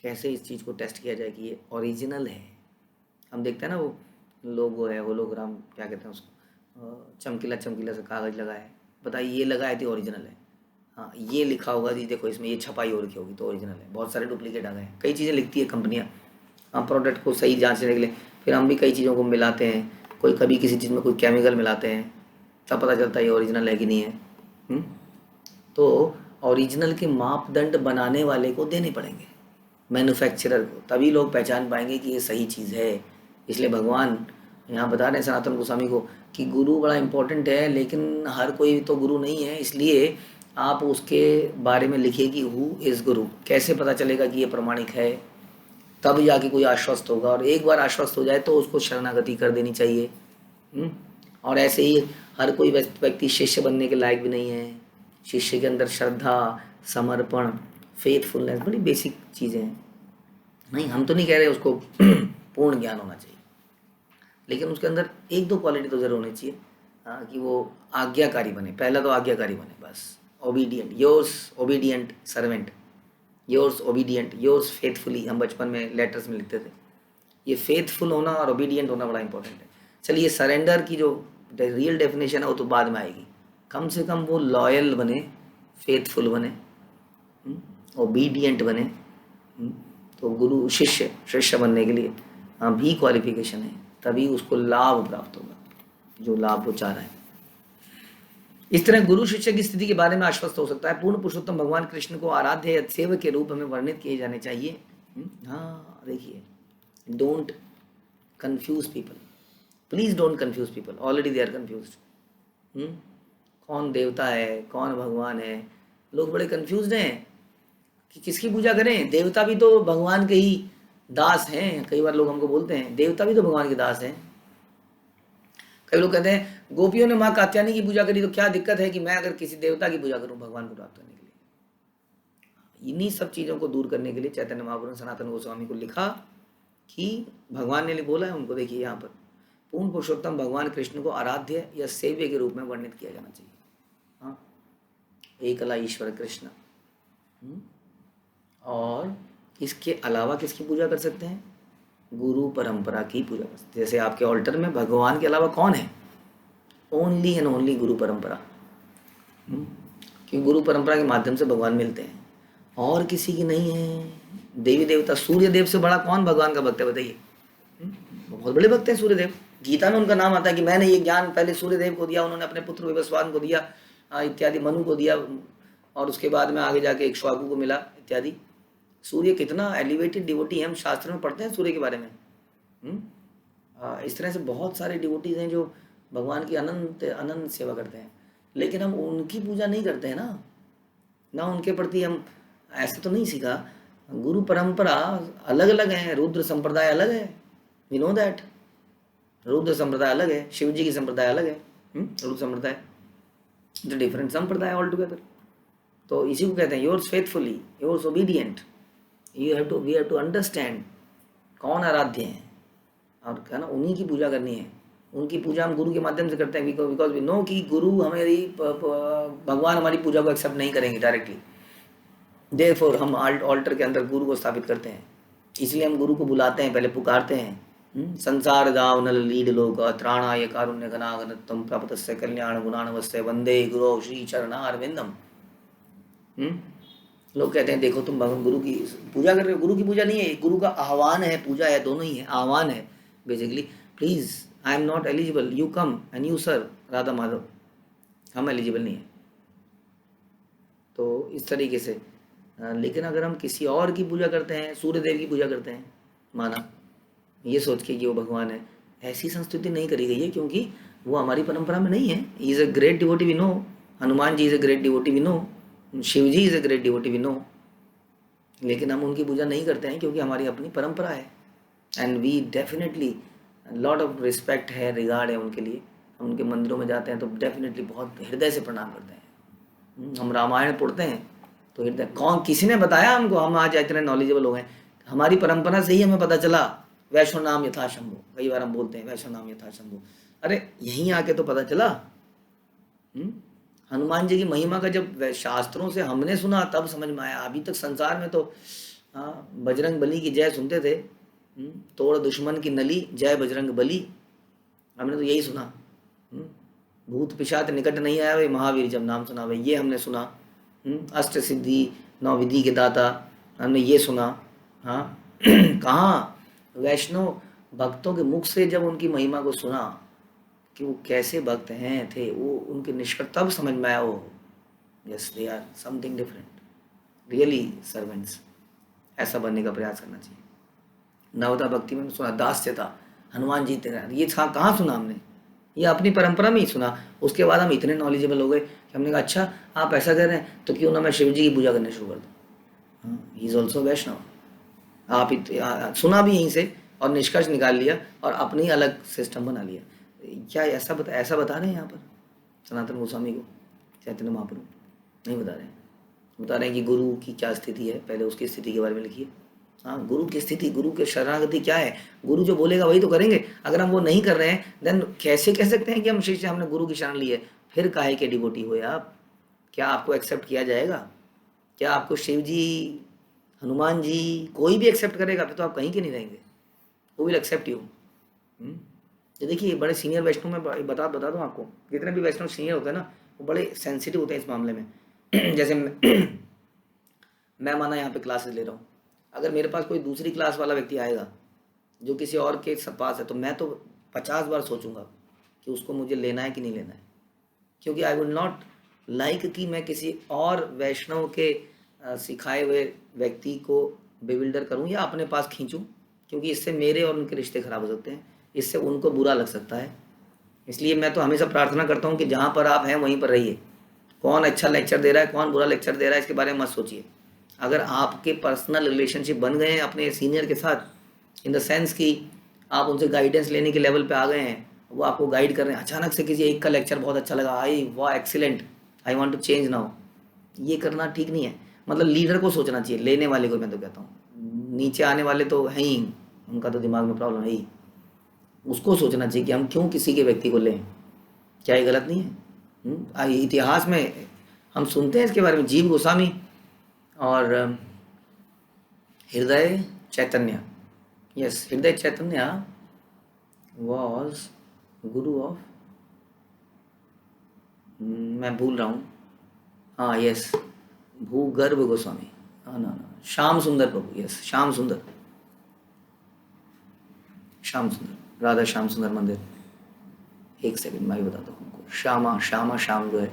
कैसे इस चीज़ को टेस्ट किया जाए कि ये ओरिजिनल है। हम देखते हैं ना वो लोगो है, होलोग्राम क्या कहते हैं उसको, चमकीला चमकीला सा कागज़ लगा है, बताइए ये लगाए थे ओरिजिनल है। हाँ, ये लिखा होगा जी देखो इसमें ये छपाई हो रखी होगी तो ओरिजिनल है। बहुत सारे डुप्लीकेट आ गए हैं, कई चीज़ें लिखती है कंपनियाँ हम प्रोडक्ट को सही जांचने के लिए, फिर हम भी कई चीज़ों को मिलाते हैं, कोई कभी किसी चीज़ में कोई केमिकल मिलाते हैं, तब पता चलता है ये ओरिजिनल है कि नहीं है। तो ओरिजिनल के मापदंड बनाने वाले को देने पड़ेंगे, मैन्युफैक्चरर को, तभी लोग पहचान पाएंगे कि ये सही चीज़ है। इसलिए भगवान यहाँ बता रहे हैं सनातन गोस्वामी को कि गुरु बड़ा इम्पोर्टेंट है, लेकिन हर कोई तो गुरु नहीं है, इसलिए आप उसके बारे में लिखिए कि हु इज़ गुरु। कैसे पता चलेगा कि ये प्रमाणिक है? तब जाके कोई आश्वस्त होगा, और एक बार आश्वस्त हो जाए तो उसको शरणागति कर देनी चाहिए। और ऐसे ही हर कोई व्यक्ति शिष्य बनने के लायक भी नहीं है। शिष्य के अंदर श्रद्धा, समर्पण, फेथफुलनेस बड़ी बेसिक चीज़ें हैं। नहीं, हम तो नहीं कह रहे उसको पूर्ण ज्ञान होना चाहिए, लेकिन उसके अंदर 1-2 क्वालिटी तो जरूर होनी चाहिए। कि वो आज्ञाकारी बने, पहला तो आज्ञाकारी बने बस। Obedient, yours obedient servant, yours obedient, yours faithfully, हम बचपन में लेटर्स में लिखते थे। ये फेथफुल होना और ओबीडियंट होना बड़ा इंपॉर्टेंट है। चलिए सरेंडर की जो रियल डेफिनेशन है वो तो बाद में आएगी, कम से कम वो लॉयल बने, फेथफुल बने, ओबीडियंट बने। तो गुरु शिष्य बनने के लिए भी क्वालिफिकेशन है, तभी उसको लाभ प्राप्त होगा जो लाभ वो चाह रहा है। इस तरह गुरु शिष्य की स्थिति के बारे में आश्वस्त हो सकता है। पूर्ण पुरुषोत्तम भगवान कृष्ण को आराध्य सेवक के रूप में वर्णित किए जाने चाहिए। हाँ देखिए, don't confuse people, please don't confuse people, already they are confused. कौन देवता है, कौन भगवान है, लोग बड़े कंफ्यूज हैं कि किसकी पूजा करें। देवता भी तो भगवान के ही दास हैं। कई बार लोग हमको बोलते हैं देवता भी तो भगवान के दास हैं। कई लोग कहते हैं गोपियों ने माँ कात्यायनी की पूजा करी तो क्या दिक्कत है कि मैं अगर किसी देवता की पूजा करूं भगवान को प्राप्त करने के लिए। इन्हीं सब चीज़ों को दूर करने के लिए चैतन्य महाप्रभु सनातन गोस्वामी को लिखा कि भगवान ने बोला है उनको, देखिए यहाँ पर पूर्ण पुरुषोत्तम भगवान कृष्ण को आराध्य या सेव्य के रूप में वर्णित किया जाना चाहिए। हाँ, एकला ईश्वर कृष्ण। और इसके अलावा किसकी पूजा कर सकते हैं? गुरु परंपरा की पूजा कर सकते हैं। जैसे आपके ऑल्टर में भगवान के अलावा कौन है? ओनली एंड ओनली गुरु परंपरा। क्योंकि गुरु परंपरा के माध्यम से भगवान मिलते हैं, और किसी की नहीं है। देवी देवता, सूर्य देव से बड़ा कौन भगवान का भक्त है बताइए? बहुत बड़े भक्त हैं सूर्य देव। गीता में उनका नाम आता है कि मैंने ये ज्ञान पहले सूर्य देव को दिया, उन्होंने अपने पुत्र विवस्वान को दिया, इत्यादि, मनु को दिया, और उसके बाद में आगे जाके इक्ष्वाकु को मिला इत्यादि। सूर्य कितना एलिवेटेड डिवोटी है, हम शास्त्र में पढ़ते हैं सूर्य के बारे में। इस तरह से बहुत सारे डिवोटीज हैं जो भगवान की अनंत अनंत सेवा करते हैं, लेकिन हम उनकी पूजा नहीं करते हैं ना उनके प्रति हम ऐसा तो नहीं सीखा। गुरु परंपरा अलग अलग है, रुद्र संप्रदाय अलग है, वी नो दैट। रुद्र संप्रदाय अलग है, शिव जी की संप्रदाय अलग है, Rudra Sampradaya, the different sampradaya all together. तो इसी को कहते हैं yours faithfully, yours obedient. We have to understand कौन आराध्य है, और है ना, उन्हीं की पूजा करनी है। उनकी पूजा हम गुरु के माध्यम से करते हैं, बिकॉज वी नो कि गुरु हमारी भगवान हमारी पूजा को एक्सेप्ट नहीं करेंगे डायरेक्टली। देयरफॉर हम ऑल्टर के अंदर गुरु को स्थापित करते हैं, इसलिए हम गुरु को बुलाते हैं, पहले पुकारते हैं। संसार गाव नल लीड लोक त्राणाय कारुण्य गणागनत्वं प्रपतस्य कल्याण गुणाणवस्य वंदे गुरु श्री चरणारविंदम। लोग कहते हैं देखो तुम भगवान गुरु की पूजा कर रहे हो, गुरु की पूजा नहीं है, गुरु का आह्वान है, पूजा है, दोनों ही है, आह्वान है basically. Please I am not eligible, you come and you serve Radha Madhav, हम एलिजिबल नहीं है। तो इस तरीके से लेकिन अगर हम किसी और की पूजा करते हैं, सूर्य देव की पूजा करते हैं माना, ये सोच के कि वो भगवान है, ऐसी संस्तुति नहीं करी गई है क्योंकि वो हमारी परंपरा में नहीं है। Is a great devotee we know, Hanuman ji is a great devotee we know, Shiv ji is a great devotee we know, लेकिन हम उनकी पूजा नहीं करते हैं क्योंकि हमारी अपनी परंपरा है। And we definitely lot of respect है, रिगार्ड है उनके लिए। हम उनके मंदिरों में जाते हैं तो डेफिनेटली बहुत हृदय से प्रणाम करते हैं। हम रामायण पढ़ते हैं तो हृदय, कौन किसी ने बताया हमको, हम आज इतने नॉलेजेबल हो गए, हमारी परंपरा से ही हमें पता चला वैष्णव नाम यथा शंभु, कई बार हम बोलते हैं वैष्णव नाम यथा शंभु, अरे यहीं आके तो पता चला। हनुमान जी की महिमा का जब शास्त्रों से हमने सुना तब समझ में आया। अभी तक संसार में तो बजरंग बली की जय सुनते थे, तोड़ दुश्मन की नली जय बजरंग बली, हमने तो यही सुना। भूत पिशाच निकट नहीं आया वे महावीर जब नाम सुना वे, ये हमने सुना। अष्ट सिद्धि नौ विधि के दाता, हमने ये सुना। हाँ कहाँ वैष्णव भक्तों के मुख से जब उनकी महिमा को सुना कि वो कैसे भक्त हैं थे, वो उनके निष्कर्ष, तब समझ में आया वो yes they are something different really servants. ऐसा बनने का प्रयास करना चाहिए। नवता भक्ति में सुना दास्यता, हनुमान जी तेरा, ये कहाँ सुना हमने, ये अपनी परंपरा में ही सुना। उसके बाद हम इतने नॉलेजेबल हो गए कि हमने कहा अच्छा आप ऐसा कर रहे हैं तो क्यों ना मैं शिव जी की पूजा करना शुरू कर दूँ, ही इज ऑल्सो वैष्णव। आप सुना भी यहीं से और निष्कर्ष निकाल लिया और अपनी अलग सिस्टम बना लिया। क्या ऐसा बता रहे हैं यहाँ पर सनातन गोस्वामी को, चैतन्य महाप्रभु नहीं बता रहे हैं, बता रहे हैं कि गुरु की क्या स्थिति है, पहले उसकी स्थिति के बारे में लिखिए। हाँ गुरु की स्थिति, गुरु के शरणागति क्या है, गुरु जो बोलेगा वही तो करेंगे। अगर हम वो नहीं कर रहे हैं देन कैसे कह सकते हैं कि हम शिष्य, हमने गुरु की शरण ली है। फिर काहे के डिवोटी हुए आप, क्या आपको एक्सेप्ट किया जाएगा? क्या आपको शिव जी, हनुमान जी, कोई भी एक्सेप्ट करेगा? फिर तो आप कहीं के नहीं रहेंगे, वो विल एक्सेप्ट यू। ये देखिए बड़े सीनियर वैष्णव में बता दूं आपको, जितने भी वैष्णव सीनियर होते हैं ना वो बड़े सेंसिटिव होते हैं इस मामले में। जैसे मैं माना यहाँ पे क्लासेस ले रहा हूँ, अगर मेरे पास कोई दूसरी क्लास वाला व्यक्ति आएगा जो किसी और के पास है तो मैं तो 50 बार सोचूंगा कि उसको मुझे लेना है कि नहीं लेना है, क्योंकि आई वुड नॉट लाइक कि मैं किसी और वैष्णव के सिखाए हुए व्यक्ति को बेविल्डर करूं या अपने पास खींचूं, क्योंकि इससे मेरे और उनके रिश्ते खराब हो सकते हैं, इससे उनको बुरा लग सकता है। इसलिए मैं तो हमेशा प्रार्थना करता हूँ कि जहाँ पर आप हैं वहीं पर रहिए। कौन अच्छा लेक्चर दे रहा है, कौन बुरा लेक्चर दे रहा है, इसके बारे में मत सोचिए। अगर आपके पर्सनल रिलेशनशिप बन गए हैं अपने सीनियर के साथ, इन द सेंस कि आप उनसे गाइडेंस लेने के लेवल पे आ गए हैं, वो आपको गाइड कर रहे हैं, अचानक से किसी एक का लेक्चर बहुत अच्छा लगा, आई वाह excellent, I want to change now, ये करना ठीक नहीं है। मतलब लीडर को सोचना चाहिए, लेने वाले को मैं तो कहता हूँ, नीचे आने वाले तो हैं ही, उनका तो दिमाग में प्रॉब्लम है ही, उसको सोचना चाहिए कि हम क्यों किसी के व्यक्ति को लें, क्या ये गलत नहीं है? इतिहास में हम सुनते हैं इसके बारे में, जीव गोस्वामी और हृदय चैतन्य, यस हृदय चैतन्य वॉज गुरु ऑफ, मैं भूल रहा हूँ, हाँ यस भूगर्भ गोस्वामी, हाँ ना श्याम सुंदर प्रभु, यस श्याम सुंदर राधा श्याम सुंदर मंदिर, एक सेकंड मैं बताता हूँ आपको, श्याम जो है,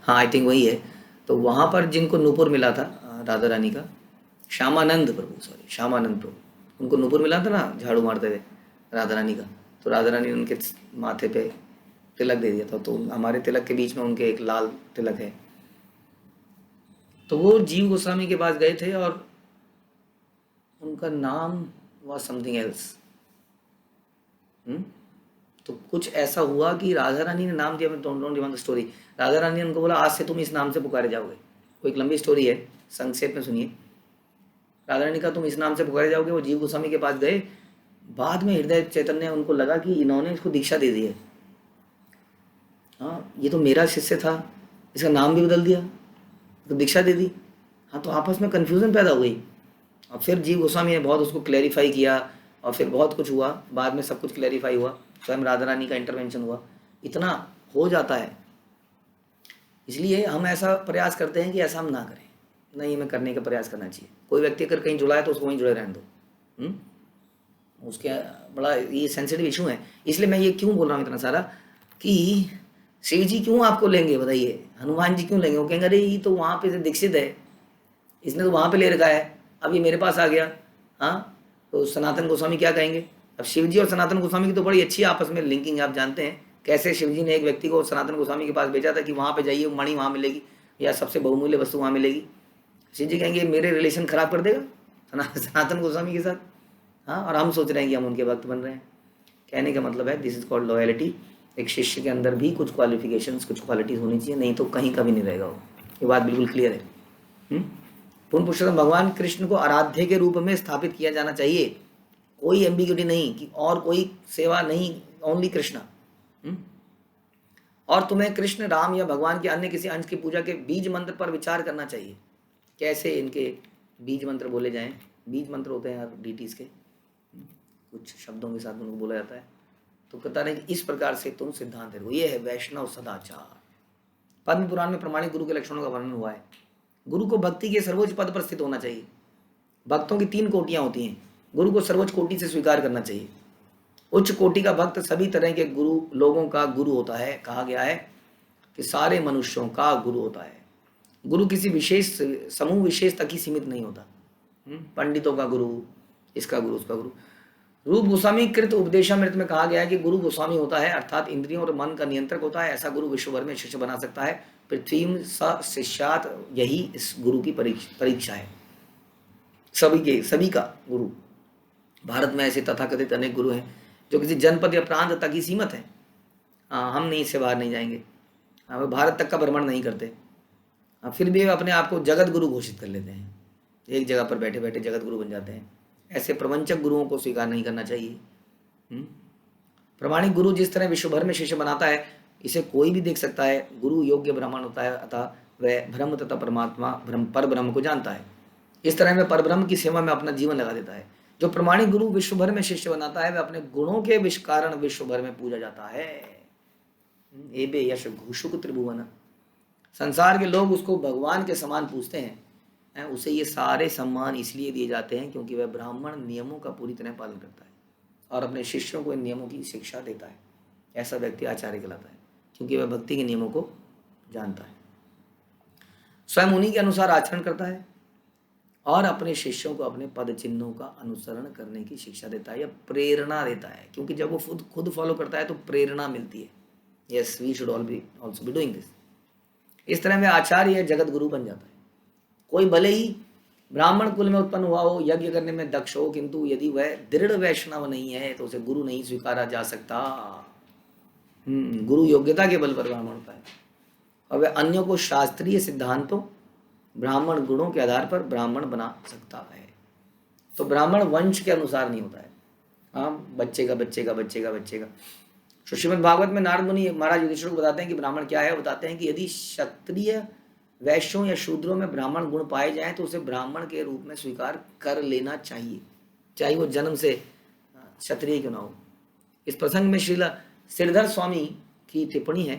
हाँ आई थिंक वही है। तो वहाँ पर जिनको नूपुर मिला था राधा रानी का, श्यामानंद प्रभु, उनको नूपुर मिला था ना, झाड़ू मारते थे राधा रानी का, तो राधा रानी ने उनके माथे पे तिलक दे दिया था, तो हमारे तिलक के बीच में उनके एक लाल तिलक है। तो वो जीव गोस्वामी के पास गए थे और उनका नाम वॉज समथिंग एल्स। तो कुछ ऐसा हुआ कि राधा रानी ने नाम दिया, मैं don't remember the story, Radha Rani ने उनको बोला आज से तुम इस नाम से पुकारे जाओगे, वो एक लंबी स्टोरी है, संक्षेप में सुनिए। राधा रानी का तुम इस नाम से पुकारे जाओगे, वो जीव गोस्वामी के पास गए, बाद में हृदय चैतन्य उनको लगा कि इन्होंने इसको दीक्षा दे दी है, हाँ ये तो मेरा शिष्य था, इसका नाम भी बदल दिया, तो दीक्षा दे दी, हाँ तो आपस में कन्फ्यूज़न पैदा हो गई। और फिर जीव गोस्वामी ने बहुत उसको क्लैरिफाई किया और फिर बहुत कुछ हुआ, बाद में सब कुछ क्लैरिफाई हुआ, स्वयं राधा रानी का इंटरवेंशन हुआ, इतना हो जाता है। इसलिए हम ऐसा प्रयास करते हैं कि ऐसा हम ना करें, नहीं हमें करने का प्रयास करना चाहिए। कोई व्यक्ति अगर कहीं जुड़ा है तो उसको वहीं जुड़े रहने दो। उसके बड़ा ये सेंसिटिव इशू है। इसलिए मैं ये क्यों बोल रहा हूँ इतना सारा कि शिव जी क्यों आपको लेंगे बताइए, हनुमान जी क्यों लेंगे? वो कहेंगे अरे ये तो वहाँ पे से दीक्षित है, इसने तो वहाँ पे ले रखा है, अब ये मेरे पास आ गया। हाँ, तो सनातन गोस्वामी क्या कहेंगे? अब शिव जी और सनातन गोस्वामी की तो बड़ी अच्छी आपस में लिंकिंग, आप जानते हैं कैसे शिव जी ने एक व्यक्ति को सनातन गोस्वामी के पास भेजा था कि वहाँ पे जाइए, मणि वहाँ मिलेगी या सबसे बहुमूल्य वस्तु वहाँ मिलेगी। शिव जी कहेंगे मेरे रिलेशन खराब कर देगा सनातन गोस्वामी के साथ। हाँ, और हम सोच रहे हैं कि हम उनके भक्त बन रहे हैं। कहने का मतलब है दिस इज कॉल्ड लॉयल्टी। एक शिष्य के अंदर भी कुछ क्वालिफिकेशंस, कुछ क्वालिटीज होनी चाहिए, नहीं तो कहीं कभी नहीं रहेगा वो। ये बात बिल्कुल क्लियर है। पूर्ण पुरुषोत्तम भगवान कृष्ण को आराध्य के रूप में स्थापित किया जाना चाहिए। कोई एम्बिग्यूटी नहीं कि और कोई सेवा नहीं, ओनली कृष्ण। और तुम्हें कृष्ण, राम या भगवान के अन्य किसी अंश की पूजा के बीज मंत्र पर विचार करना चाहिए। कैसे इनके बीज मंत्र बोले जाएं? बीज मंत्र होते हैं यार डीटीज के, कुछ शब्दों के साथ उनको बोला जाता है। तो कहता है कि इस प्रकार से तुम सिद्धांत देखो, ये है वैष्णव सदाचार। पद्म पुराण में प्रमाणिक गुरु के लक्षणों का वर्णन हुआ है। गुरु को भक्ति के सर्वोच्च पद पर स्थित होना चाहिए। भक्तों की 3 कोटियां होती हैं। गुरु को सर्वोच्च कोटि से स्वीकार करना चाहिए। उच्च कोटि का भक्त सभी तरह के गुरु लोगों का गुरु होता है। कहा गया है कि सारे मनुष्यों का गुरु होता है। गुरु किसी विशेष समूह विशेष तक ही सीमित नहीं होता। पंडितों का गुरु, इसका गुरु, उसका गुरु। रूप गोस्वामी कृत उपदेशामृत में कहा गया है कि गुरु गोस्वामी होता है, अर्थात इंद्रियों और मन का नियंत्रक होता है। ऐसा गुरु विश्व भर में शिष्य बना सकता है। पृथ्वी स शिष्यात, यही इस गुरु की परीक्षा है। सभी का गुरु। भारत में ऐसे तथाकथित अनेक गुरु हैं जो किसी जनपद या प्रांत तक ही सीमित हैं। हम नहीं, इससे बाहर नहीं जाएंगे। वे भारत तक का भ्रमण नहीं करते। फिर भी वे अपने आप को जगत गुरु घोषित कर लेते हैं। एक जगह पर बैठे बैठे जगत गुरु बन जाते हैं। ऐसे प्रवंचक गुरुओं को स्वीकार नहीं करना चाहिए। प्रमाणिक गुरु जिस तरह विश्व भर में शिष्य बनाता है, इसे कोई भी देख सकता है। गुरु योग्य ब्राह्मण होता है, अतः वह ब्रह्म तथा परमात्मा पर ब्रह्म को जानता है। इस तरह वह परब्रह्म की सेवा में अपना जीवन लगा देता है। जो प्रमाणिक गुरु विश्व भर में शिष्य बनाता है, वह अपने गुणों के कारण विश्व भर में पूजा जाता है। एबे यश घोषुक त्रिभुवन। संसार के लोग उसको भगवान के समान पूजते हैं। उसे ये सारे सम्मान इसलिए दिए जाते हैं क्योंकि वह ब्राह्मण नियमों का पूरी तरह पालन करता है और अपने शिष्यों को इन नियमों की शिक्षा देता है। ऐसा व्यक्ति आचार्य कहलाता है क्योंकि वह भक्ति के नियमों को जानता है, स्वयं उन्हीं के अनुसार आचरण करता है और अपने शिष्यों को अपने पद चिन्हों का अनुसरण करने की शिक्षा देता है या प्रेरणा देता है। क्योंकि जब वो खुद फॉलो करता है तो प्रेरणा मिलती है। Yes, we should also be doing this. इस तरह वह आचार्य या जगत गुरु बन जाता है। कोई भले ही ब्राह्मण कुल में उत्पन्न हुआ हो, यज्ञ करने में दक्ष हो, किंतु यदि वह दृढ़ वैष्णव नहीं है तो उसे गुरु नहीं स्वीकारा जा सकता। गुरु योग्यता के बल पर ब्राह्मण होता है और वह अन्यों को शास्त्रीय सिद्धांतों, ब्राह्मण गुणों के आधार पर ब्राह्मण बना सकता है। तो ब्राह्मण वंश के अनुसार नहीं होता है। हाँ, बच्चे का। श्रीमद् भागवत में नारद मुनि महाराज युधिष्ठिर को बताते हैं कि ब्राह्मण क्या है। बताते हैं कि यदि क्षत्रिय, वैश्यों या शूद्रों में ब्राह्मण गुण पाए जाएं तो उसे ब्राह्मण के रूप में स्वीकार कर लेना चाहिए, चाहे वो जन्म से क्षत्रिय क्यों ना हो। इस प्रसंग में श्रील श्रीधर स्वामी की टिप्पणी है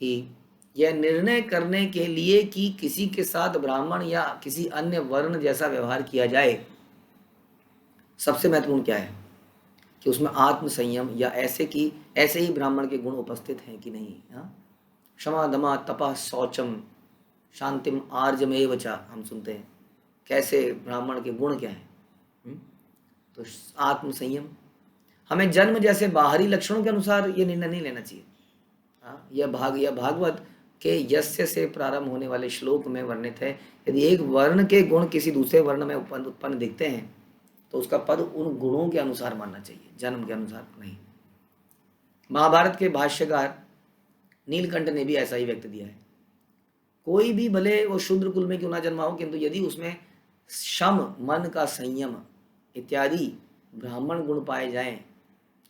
कि यह निर्णय करने के लिए कि किसी के साथ ब्राह्मण या किसी अन्य वर्ण जैसा व्यवहार किया जाए, सबसे महत्वपूर्ण क्या है कि उसमें आत्म संयम या ऐसे ही ब्राह्मण के गुण उपस्थित हैं कि नहीं। क्षमा, दमा, तपः, शौचम, शांतिम, आर्जमेव च, हम सुनते हैं। कैसे ब्राह्मण के गुण क्या हैं? तो आत्म संयम। हमें जन्म जैसे बाहरी लक्षणों के अनुसार ये निर्णय नहीं लेना चाहिए। यह भागवत के यस्य से प्रारंभ होने वाले श्लोक में वर्णित है। यदि एक वर्ण के गुण किसी दूसरे वर्ण में उत्पन्न दिखते हैं तो उसका पद उन गुणों के अनुसार मानना चाहिए, जन्म के अनुसार नहीं। महाभारत के भाष्यकार नीलकंठ ने भी ऐसा ही व्यक्त दिया है। कोई भी भले वो शूद्र कुल में क्यों ना जन्मा हो, किंतु यदि उसमें शम, मन का संयम इत्यादि ब्राह्मण गुण पाए जाएं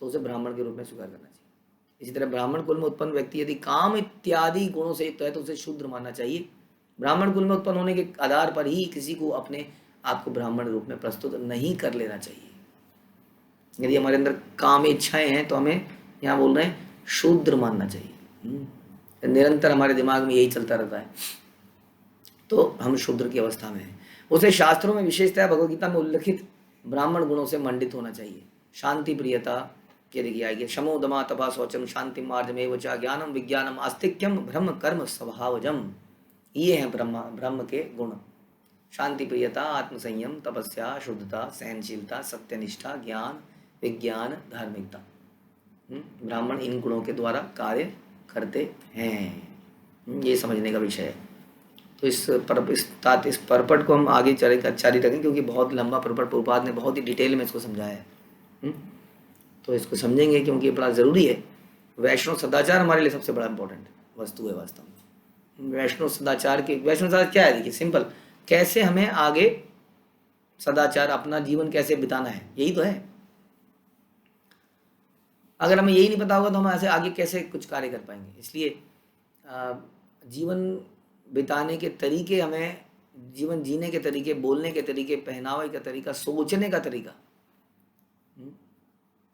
तो उसे ब्राह्मण के रूप में स्वीकार करना चाहिए। इसी तरह ब्राह्मण कुल में उत्पन्न व्यक्ति यदि काम इत्यादि गुणों से युक्त है तो उसे शूद्र मानना चाहिए। ब्राह्मण कुल में उत्पन्न होने के आधार पर ही किसी को अपने आपको ब्राह्मण रूप में प्रस्तुत नहीं कर लेना चाहिए। यदि हमारे अंदर काम इच्छाएं हैं तो हमें यहाँ बोल रहे हैं शूद्र मानना चाहिए। निरंतर हमारे दिमाग में यही चलता रहता है। तो हम शूद्र की अवस्था में हैं। उसे शास्त्रों में विशेषतः भगवदगीता में उल्लिखित ब्राह्मण गुणों से मंडित होना चाहिए। शांति प्रियता के देखिए आएगी, शमो दमा तपा शौचम शांति मार्जमेव च ज्ञानम विज्ञानम आस्तिक्यम ब्रह्म कर्म स्वभावजम। ये हैं ब्रह्म के गुण। शांति प्रियता, आत्मसंयम, तपस्या, शुद्धता, सहनशीलता, सत्यनिष्ठा, ज्ञान, विज्ञान, धार्मिकता। ब्राह्मण इन गुणों के द्वारा कार्य करते हैं, ये समझने का विषय है। तो इस परपट को हम आगे जारी रखें, क्योंकि बहुत लंबा परपट प्रभुपाद ने बहुत ही डिटेल में इसको समझाया है। तो इसको समझेंगे क्योंकि ये बड़ा ज़रूरी है। वैष्णव सदाचार हमारे लिए सबसे बड़ा इंपॉर्टेंट वस्तु है वास्तव में। वैष्णव सदाचार क्या है, देखिए सिंपल, कैसे हमें आगे सदाचार अपना जीवन कैसे बिताना है, यही तो है। अगर हमें यही नहीं पता होगा तो हम ऐसे आगे कैसे कुछ कार्य कर पाएंगे। इसलिए जीवन बिताने के तरीके, हमें जीवन जीने के तरीके, बोलने के तरीके, पहनावे का तरीका, सोचने का तरीका,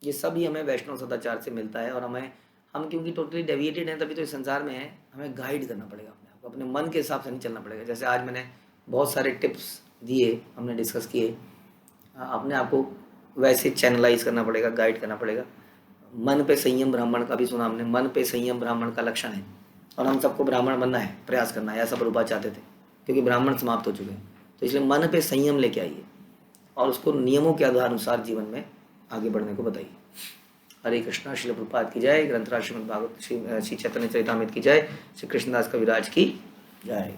ये सब ही हमें वैष्णव सदाचार से मिलता है। और हम क्योंकि टोटली डेविएटेड हैं, तभी तो इस संसार में है। हमें गाइड करना पड़ेगा अपने आप को, अपने मन के हिसाब से नहीं चलना पड़ेगा। जैसे आज मैंने बहुत सारे टिप्स दिए, हमने डिस्कस किए, अपने आप को वैसे चैनलाइज करना पड़ेगा, गाइड करना पड़ेगा। मन पे संयम ब्राह्मण का भी सुना हमने, मन पे संयम ब्राह्मण का लक्षण है। और हम सबको ब्राह्मण बनना है, प्रयास करना है, ऐसा प्रभुपाद चाहते थे, क्योंकि ब्राह्मण समाप्त हो चुके हैं। तो इसलिए मन पे संयम लेके आइए और उसको नियमों के अनुसार जीवन में आगे बढ़ने को बताइए। हरे कृष्णा। श्रील प्रभुपाद की जय। ग्रंथराज श्रीमद् भागवत श्री चैतन्य चरितामृत की जय। श्री कृष्णदास कविराज की जय।